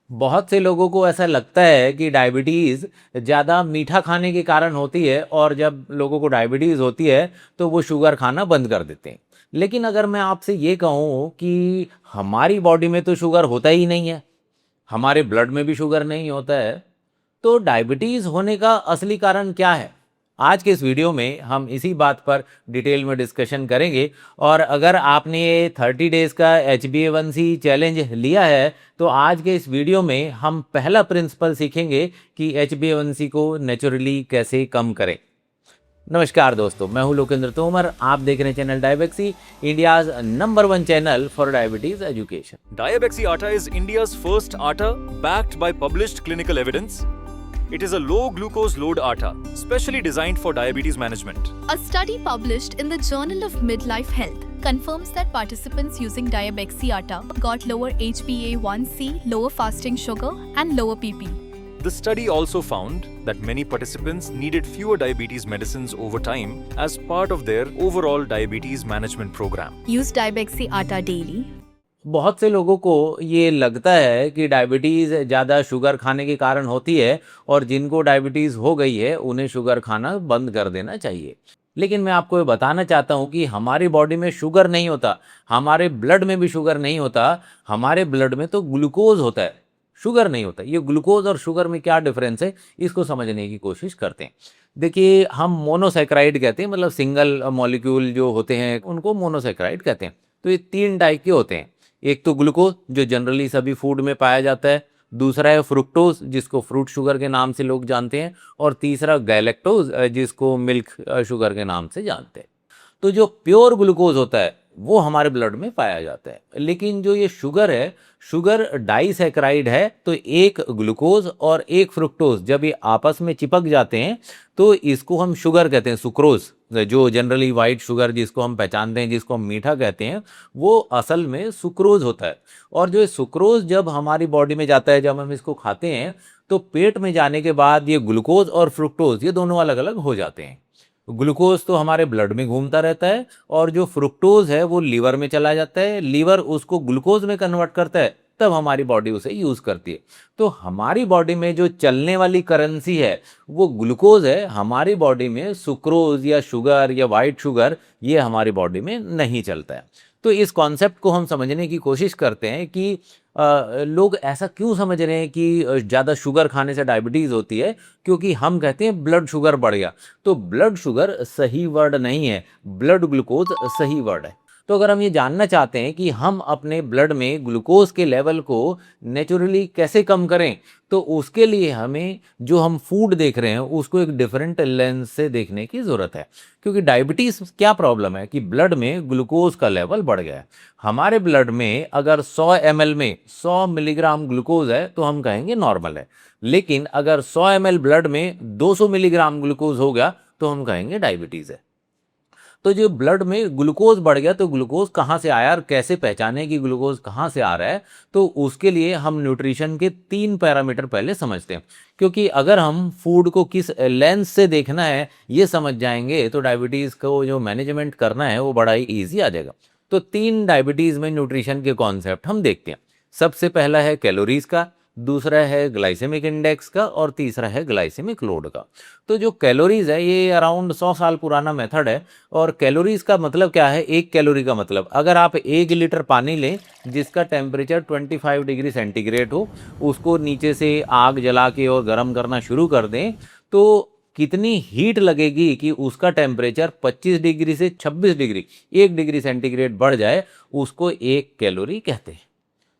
बहुत से लोगों को ऐसा लगता है कि डायबिटीज़ ज़्यादा मीठा खाने के कारण होती है और जब लोगों को डायबिटीज़ होती है तो वो शुगर खाना बंद कर देते हैं। लेकिन अगर मैं आपसे ये कहूँ कि हमारी बॉडी में तो शुगर होता ही नहीं है, हमारे ब्लड में भी शुगर नहीं होता है, तो डायबिटीज़ होने का असली कारण क्या है? आज के इस वीडियो में हम इसी बात पर डिटेल में डिस्कशन करेंगे। और अगर आपने ये 30 डेज़ का HbA1c चैलेंज लिया है तो आज के इस वीडियो में हम पहला प्रिंसिपल सीखेंगे कि HbA1c को नेचुरली कैसे कम करें। नमस्कार दोस्तों, मैं हूं लोकेंद्र तोमर। आप देख रहे हैं channel Diabexi, India's #1 channel for diabetes education. Diabexi Atta is India's first atta backed by published clinical evidence. It is a low glucose load atta, specially designed for diabetes management. A study published in the Journal of Midlife Health confirms that participants using Diabexi Atta got lower HbA1c, lower fasting sugar, and lower PP. The study also found that many participants needed fewer diabetes medicines over time as part of their overall diabetes management program. Use Diabexi Atta daily. बहुत से लोगों को ये लगता है कि diabetes ज़्यादा sugar खाने के कारण होती है और जिनको डायबिटीज़ हो गई है उन्हें शुगर खाना बंद कर देना चाहिए। लेकिन मैं आपको ये बताना चाहता हूँ कि हमारी बॉडी में शुगर नहीं होता, हमारे ब्लड में भी शुगर नहीं होता। हमारे ब्लड में तो ग्लूकोज होता है, शुगर नहीं होता। ये ग्लूकोज और शुगर में क्या डिफरेंस है, इसको समझने की कोशिश करते हैं। देखिए, हम मोनोसैकेराइड कहते हैं, मतलब सिंगल मॉलिक्यूल जो होते हैं उनको मोनोसैकेराइड कहते हैं। तो ये 3 टाइप के होते हैं। एक तो ग्लूकोज जो जनरली सभी फूड में पाया जाता है, दूसरा है फ्रुक्टोज जिसको फ्रूट शुगर के नाम से लोग जानते हैं, और तीसरा गैलेक्टोज जिसको मिल्क शुगर के नाम से जानते हैं। तो जो प्योर ग्लूकोज होता है वो हमारे ब्लड में पाया जाता है। लेकिन जो ये शुगर है, शुगर डाइसैकेराइड है। तो एक ग्लूकोज और एक फ्रुक्टोज जब ये आपस में चिपक जाते हैं तो इसको हम शुगर कहते हैं, सुक्रोज। जो जनरली वाइट शुगर जिसको हम पहचानते हैं, जिसको हम मीठा कहते हैं, वो असल में सुक्रोज होता है। और जो सुक्रोज जब हमारी बॉडी में जाता है, जब हम इसको खाते हैं, तो पेट में जाने के बाद ये ग्लूकोज और फ्रुक्टोज ये दोनों अलग अलग हो जाते हैं। ग्लूकोज तो हमारे ब्लड में घूमता रहता है और जो फ्रुक्टोज है वो लीवर में चला जाता है। लीवर उसको ग्लूकोज में कन्वर्ट करता है, तब हमारी बॉडी उसे यूज़ करती है। तो हमारी बॉडी में जो चलने वाली करेंसी है वो ग्लूकोज है। हमारी बॉडी में सुक्रोज या शुगर या वाइट शुगर ये हमारी बॉडी में नहीं चलता है। तो इस कॉन्सेप्ट को हम समझने की कोशिश करते हैं कि लोग ऐसा क्यों समझ रहे हैं कि ज़्यादा शुगर खाने से डायबिटीज़ होती है, क्योंकि हम कहते हैं ब्लड शुगर बढ़ गया। तो ब्लड शुगर सही वर्ड नहीं है, ब्लड ग्लूकोज सही वर्ड है। तो अगर हम ये जानना चाहते हैं कि हम अपने ब्लड में ग्लूकोज के लेवल को नेचुरली कैसे कम करें, तो उसके लिए हमें जो हम फूड देख रहे हैं उसको एक डिफरेंट लेंस से देखने की ज़रूरत है। क्योंकि डायबिटीज़ क्या प्रॉब्लम है कि ब्लड में ग्लूकोज का लेवल बढ़ गया है। हमारे ब्लड में अगर 100 ml में 100 मिलीग्राम ग्लूकोज है तो हम कहेंगे नॉर्मल है। लेकिन अगर 100 ml ब्लड में 200 मिलीग्राम ग्लूकोज हो गया तो हम कहेंगे डायबिटीज़ है। तो जो ब्लड में ग्लूकोज बढ़ गया, तो ग्लूकोज कहाँ से आया और कैसे पहचाने कि ग्लूकोज कहाँ से आ रहा है, तो उसके लिए हम न्यूट्रिशन के 3 पैरामीटर पहले समझते हैं। क्योंकि अगर हम फूड को किस लेंस से देखना है ये समझ जाएंगे तो डायबिटीज़ को जो मैनेजमेंट करना है वो बड़ा ही ईजी आ जाएगा। तो 3 डायबिटीज़ में न्यूट्रिशन के कॉन्सेप्ट हम देखते हैं। सबसे पहला है कैलोरीज का, दूसरा है ग्लाइसेमिक इंडेक्स का, और तीसरा है ग्लाइसेमिक लोड का। तो जो कैलोरीज है ये अराउंड 100 साल पुराना मेथड है। और कैलोरीज का मतलब क्या है? एक कैलोरी का मतलब अगर आप 1 लीटर पानी लें जिसका टेम्परेचर 25 डिग्री सेंटीग्रेड हो, उसको नीचे से आग जला के और गर्म करना शुरू कर दें, तो कितनी हीट लगेगी कि उसका टेम्परेचर 25 डिग्री से 26 डिग्री 1 डिग्री सेंटीग्रेड बढ़ जाए, उसको 1 कैलोरी कहते हैं।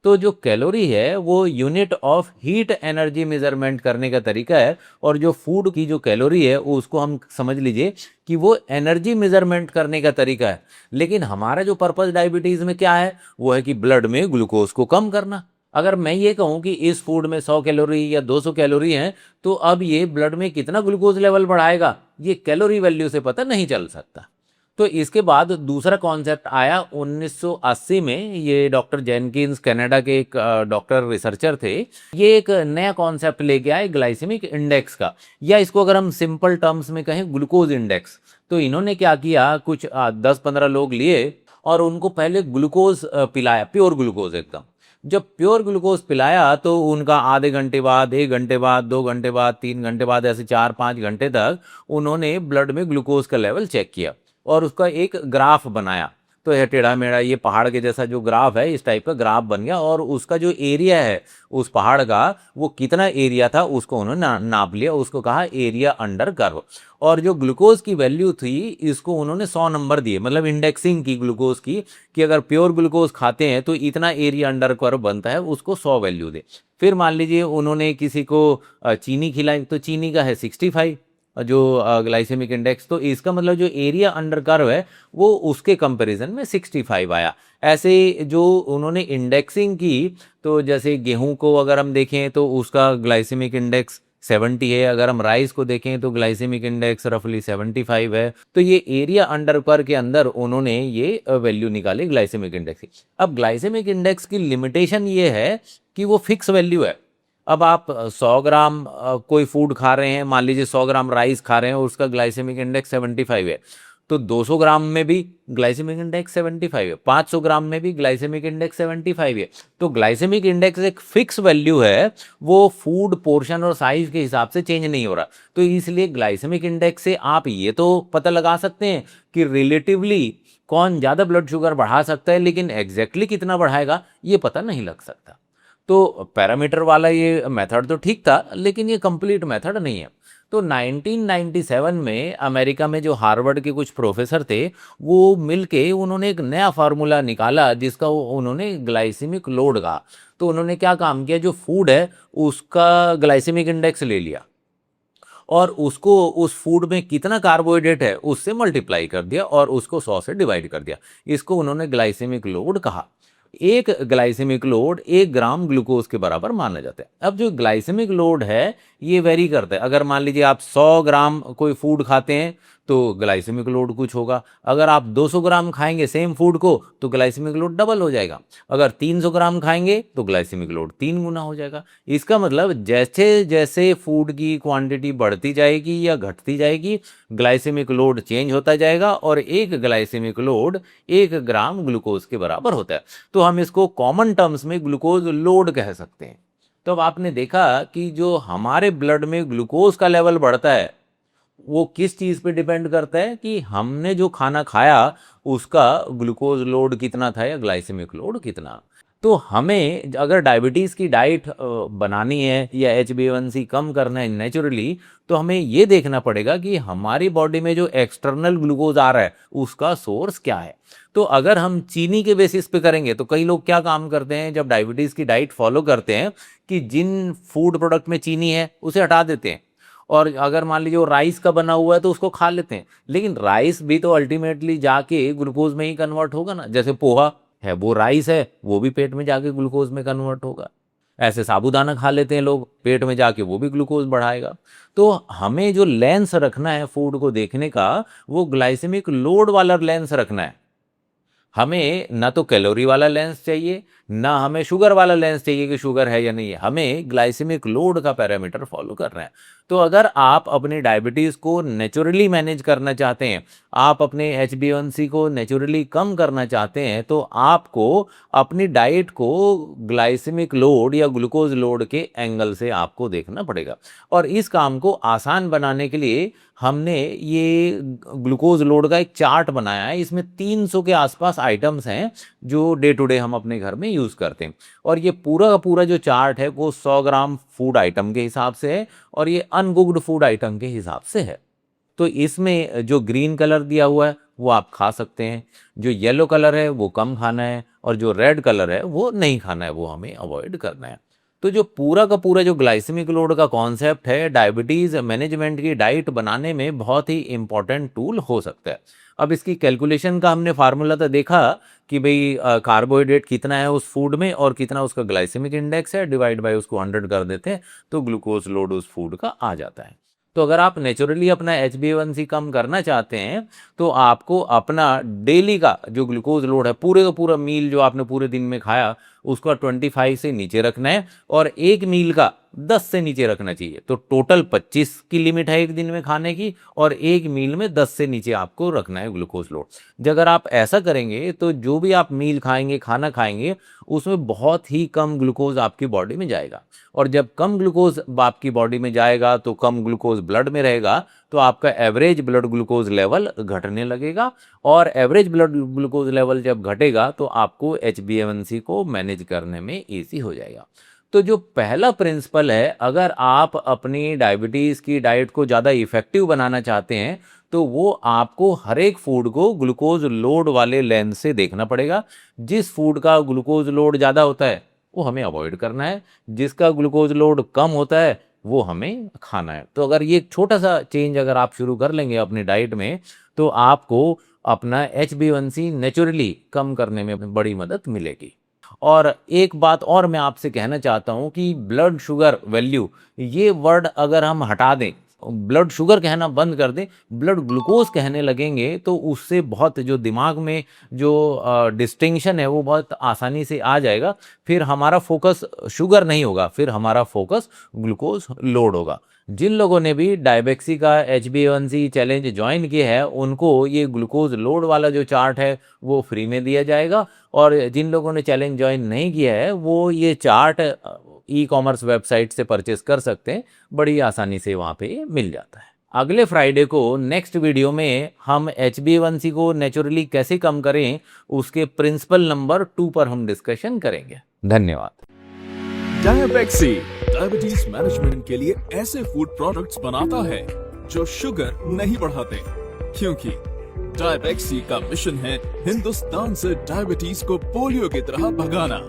तो जो कैलोरी है वो unit of heat energy measurement करने का तरीका है। और जो फूड की जो कैलोरी है उसको हम समझ लीजिए कि वो एनर्जी मेजरमेंट करने का तरीका है। लेकिन हमारा जो पर्पस डायबिटीज़ में क्या है, वो है कि ब्लड में ग्लूकोज को कम करना। अगर मैं ये कहूँ कि इस फूड में 100 कैलोरी या 200 कैलोरी हैं, तो अब ये ब्लड में कितना ग्लूकोज लेवल बढ़ाएगा ये कैलोरी वैल्यू से पता नहीं चल सकता। तो इसके बाद दूसरा कॉन्सेप्ट आया 1980 में। ये डॉक्टर जेनकिंस कनाडा के एक डॉक्टर रिसर्चर थे। ये एक नया कॉन्सेप्ट लेके आए ग्लाइसेमिक इंडेक्स का, या इसको अगर हम सिंपल टर्म्स में कहें ग्लूकोज इंडेक्स। तो इन्होंने क्या किया, कुछ 10-15 लोग लिए और उनको पहले ग्लूकोज पिलाया, प्योर ग्लूकोज एकदम। जब प्योर ग्लूकोज पिलाया तो उनका आधे घंटे बाद, 1 घंटे बाद, 2 घंटे बाद, 3 घंटे बाद, ऐसे 4-5 घंटे तक उन्होंने ब्लड में ग्लूकोज का लेवल चेक किया और उसका एक ग्राफ बनाया। तो यह टेढ़ा मेढ़ा ये पहाड़ के जैसा जो ग्राफ है, इस टाइप का ग्राफ बन गया और उसका जो एरिया है उस पहाड़ का, वो कितना एरिया था उसको उन्होंने नाप लिया, उसको कहा एरिया अंडर कर्व। और जो ग्लूकोज की वैल्यू थी इसको उन्होंने 100 नंबर दिए, मतलब इंडेक्सिंग की ग्लूकोज की, कि अगर प्योर ग्लूकोज खाते हैं तो इतना एरिया अंडर कर्व बनता है, उसको 100 वैल्यू दे। फिर मान लीजिए उन्होंने किसी को चीनी खिलाई, तो चीनी का है 65 जो ग्लाइसेमिक इंडेक्स, तो इसका मतलब जो एरिया अंडर कर्व है वो उसके कंपैरिजन में 65 आया। ऐसे जो उन्होंने इंडेक्सिंग की, तो जैसे गेहूं को अगर हम देखें तो उसका ग्लाइसेमिक इंडेक्स 70 है, अगर हम राइस को देखें तो ग्लाइसेमिक इंडेक्स रफली 75 है। तो ये एरिया अंडर कर्व के अंदर उन्होंने ये वैल्यू निकाली ग्लाइसेमिक इंडेक्स की। अब ग्लाइसेमिक इंडेक्स की लिमिटेशन ये है कि वो फिक्स वैल्यू है। अब आप 100 ग्राम कोई फूड खा रहे हैं, मान लीजिए 100 ग्राम राइस खा रहे हैं और उसका ग्लाइसेमिक इंडेक्स 75 है, तो 200 ग्राम में भी ग्लाइसेमिक इंडेक्स 75 है, 500 ग्राम में भी ग्लाइसेमिक इंडेक्स 75 है। तो ग्लाइसेमिक इंडेक्स एक फिक्स वैल्यू है, वो फूड पोर्शन और साइज के हिसाब से चेंज नहीं हो रहा। तो इसलिए ग्लाइसेमिक इंडेक्स से आप ये तो पता लगा सकते हैं कि रिलेटिवली कौन ज़्यादा ब्लड शुगर बढ़ा सकता है, लेकिन एग्जैक्टली कितना बढ़ाएगा ये पता नहीं लग सकता। तो पैरामीटर वाला ये मेथड तो ठीक था, लेकिन ये कंप्लीट मेथड नहीं है। तो 1997 में अमेरिका में जो हार्वर्ड के कुछ प्रोफेसर थे, वो मिलके उन्होंने एक नया फार्मूला निकाला जिसका उन्होंने ग्लाइसेमिक लोड कहा। तो उन्होंने क्या काम किया, जो फूड है उसका ग्लाइसेमिक इंडेक्स ले लिया और उसको उस फूड में कितना कार्बोहाइड्रेट है उससे मल्टीप्लाई कर दिया और उसको 100 से डिवाइड कर दिया। इसको उन्होंने ग्लाइसेमिक लोड कहा। एक ग्लाइसेमिक लोड 1 ग्राम ग्लूकोज के बराबर माना जाता है। अब जो ग्लाइसेमिक लोड है ये वेरी करता है। अगर मान लीजिए आप 100 ग्राम कोई फूड खाते हैं तो ग्लाइसेमिक लोड कुछ होगा, अगर आप 200 ग्राम खाएंगे सेम फूड को तो ग्लाइसेमिक लोड डबल हो जाएगा, अगर 300 ग्राम खाएंगे तो ग्लाइसेमिक लोड 3 गुना हो जाएगा। इसका मतलब जैसे जैसे फूड की क्वांटिटी बढ़ती जाएगी या घटती जाएगी, ग्लाइसेमिक लोड चेंज होता जाएगा और एक ग्लाइसेमिक लोड 1 ग्राम ग्लूकोज के बराबर होता है। तो हम इसको कॉमन टर्म्स में ग्लूकोज लोड कह सकते हैं। तो अब आपने देखा कि जो हमारे ब्लड में ग्लूकोज का लेवल बढ़ता है वो किस चीज़ पे डिपेंड करता है कि हमने जो खाना खाया उसका ग्लूकोज लोड कितना था या ग्लाइसेमिक लोड कितना। तो हमें अगर डायबिटीज़ की डाइट बनानी है या HbA1c कम करना है नेचुरली, तो हमें ये देखना पड़ेगा कि हमारी बॉडी में जो एक्सटर्नल ग्लूकोज आ रहा है उसका सोर्स क्या है। तो अगर हम चीनी के बेसिस पे करेंगे तो कई लोग क्या काम करते हैं जब डायबिटीज़ की डाइट फॉलो करते हैं कि जिन फूड प्रोडक्ट में चीनी है उसे हटा देते हैं, और अगर मान लीजिए वो राइस का बना हुआ है तो उसको खा लेते हैं, लेकिन राइस भी तो अल्टीमेटली जाके ग्लूकोज में ही कन्वर्ट होगा ना। जैसे पोहा है वो राइस है, वो भी पेट में जाके ग्लूकोज में कन्वर्ट होगा। ऐसे साबूदाना खा लेते हैं लोग, पेट में जाके वो भी ग्लूकोज बढ़ाएगा। तो हमें जो लेंस रखना है फूड को देखने का वो ग्लाइसेमिक लोड वाला लेंस रखना है। हमें ना तो कैलोरी वाला लेंस चाहिए, ना हमें शुगर वाला लेंस चाहिए कि शुगर है या नहीं है, हमें ग्लाइसेमिक लोड का पैरामीटर फॉलो करना है। तो अगर आप अपनी डायबिटीज़ को नेचुरली मैनेज करना चाहते हैं, आप अपने HbA1c को नेचुरली कम करना चाहते हैं, तो आपको अपनी डाइट को ग्लाइसेमिक लोड या ग्लूकोज लोड के एंगल से आपको देखना पड़ेगा। और इस काम को आसान बनाने के लिए हमने ये ग्लूकोज लोड का एक चार्ट बनाया है। इसमें 300 के आसपास आइटम्स हैं जो डे टू डे हम अपने घर में यूज़ करते हैं, और ये पूरा का पूरा जो चार्ट है वो 100 ग्राम फूड आइटम के हिसाब से है और ये अनकुक्ड फूड आइटम के हिसाब से है। तो इसमें जो ग्रीन कलर दिया हुआ है वो आप खा सकते हैं, जो येलो कलर है वो कम खाना है, और जो रेड कलर है वो नहीं खाना है, वो हमें अवॉइड करना है। तो जो पूरा का पूरा जो ग्लाइसेमिक लोड का कॉन्सेप्ट है डायबिटीज़ मैनेजमेंट की डाइट बनाने में बहुत ही इंपॉर्टेंट टूल हो सकता है। अब इसकी कैलकुलेशन का हमने फार्मूला तो देखा कि भाई कार्बोहाइड्रेट कितना है उस फूड में और कितना उसका ग्लाइसेमिक इंडेक्स है, डिवाइड बाय उसको 100 कर देते हैं तो ग्लूकोज लोड उस फूड का आ जाता है। तो अगर आप नेचुरली अपना HbA1c कम करना चाहते हैं तो आपको अपना डेली का जो ग्लूकोज लोड है, पूरे का पूरा मील जो आपने पूरे दिन में खाया उसका 25 से नीचे रखना है और एक मील का 10 से नीचे रखना चाहिए। तो टोटल 25 की लिमिट है एक दिन में खाने की और एक मील में 10 से नीचे आपको रखना है ग्लूकोज लोड। अगर आप ऐसा करेंगे तो जो भी आप मील खाएंगे, खाना खाएंगे, उसमें बहुत ही कम ग्लूकोज आपकी बॉडी में जाएगा और जब कम ग्लूकोज आपकी बॉडी में जाएगा तो कम ग्लूकोज ब्लड में रहेगा, तो आपका एवरेज ब्लड ग्लूकोज लेवल घटने लगेगा और एवरेज ब्लड ग्लूकोज लेवल जब घटेगा तो आपको HbA1c को मैनेज करने में ईजी हो जाएगा। तो जो पहला प्रिंसिपल है, अगर आप अपनी डायबिटीज़ की डाइट को ज़्यादा इफेक्टिव बनाना चाहते हैं तो वो आपको हर एक फूड को ग्लूकोज लोड वाले लेंस से देखना पड़ेगा। जिस फूड का ग्लूकोज लोड ज़्यादा होता है वो हमें अवॉइड करना है, जिसका ग्लूकोज लोड कम होता है वो हमें खाना है। तो अगर ये छोटा सा चेंज अगर आप शुरू कर लेंगे अपनी डाइट में तो आपको अपना HbA1c नेचुरली कम करने में बड़ी मदद मिलेगी। और एक बात और मैं आपसे कहना चाहता हूँ कि ब्लड शुगर वैल्यू, ये वर्ड अगर हम हटा दें, ब्लड शुगर कहना बंद कर दें, ब्लड ग्लूकोज कहने लगेंगे तो उससे बहुत जो दिमाग में जो डिस्टिंक्शन है वो बहुत आसानी से आ जाएगा। फिर हमारा फोकस शुगर नहीं होगा, फिर हमारा फोकस ग्लूकोज लोड होगा। जिन लोगों ने भी डायबेक्सी का HbA1c चैलेंज ज्वाइन किया है उनको ये ग्लूकोज लोड वाला जो चार्ट है वो फ्री में दिया जाएगा और जिन लोगों ने चैलेंज ज्वाइन नहीं किया है वो ये चार्ट ई-कॉमर्स वेबसाइट से परचेस कर सकते हैं, बड़ी आसानी से वहाँ पे मिल जाता है। अगले फ्राइडे को नेक्स्ट वीडियो में हम HbA1c को नेचुरली कैसे कम करें उसके प्रिंसिपल नंबर 2 पर हम डिस्कशन करेंगे। धन्यवाद। डायबेक्सी डायबिटीज मैनेजमेंट के लिए ऐसे फूड प्रोडक्ट्स बनाता है जो शुगर नहीं बढ़ाते, क्योंकि डायबेक्सी का मिशन है हिंदुस्तान से डायबिटीज को पोलियो की तरह भगाना।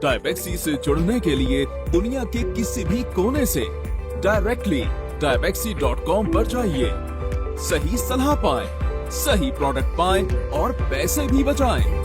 डायबेक्सी से जुड़ने के लिए दुनिया के किसी भी कोने से डायरेक्टली diabecsy.com पर जाइए, सही सलाह पाएं, सही प्रोडक्ट पाएं और पैसे भी बचाएं।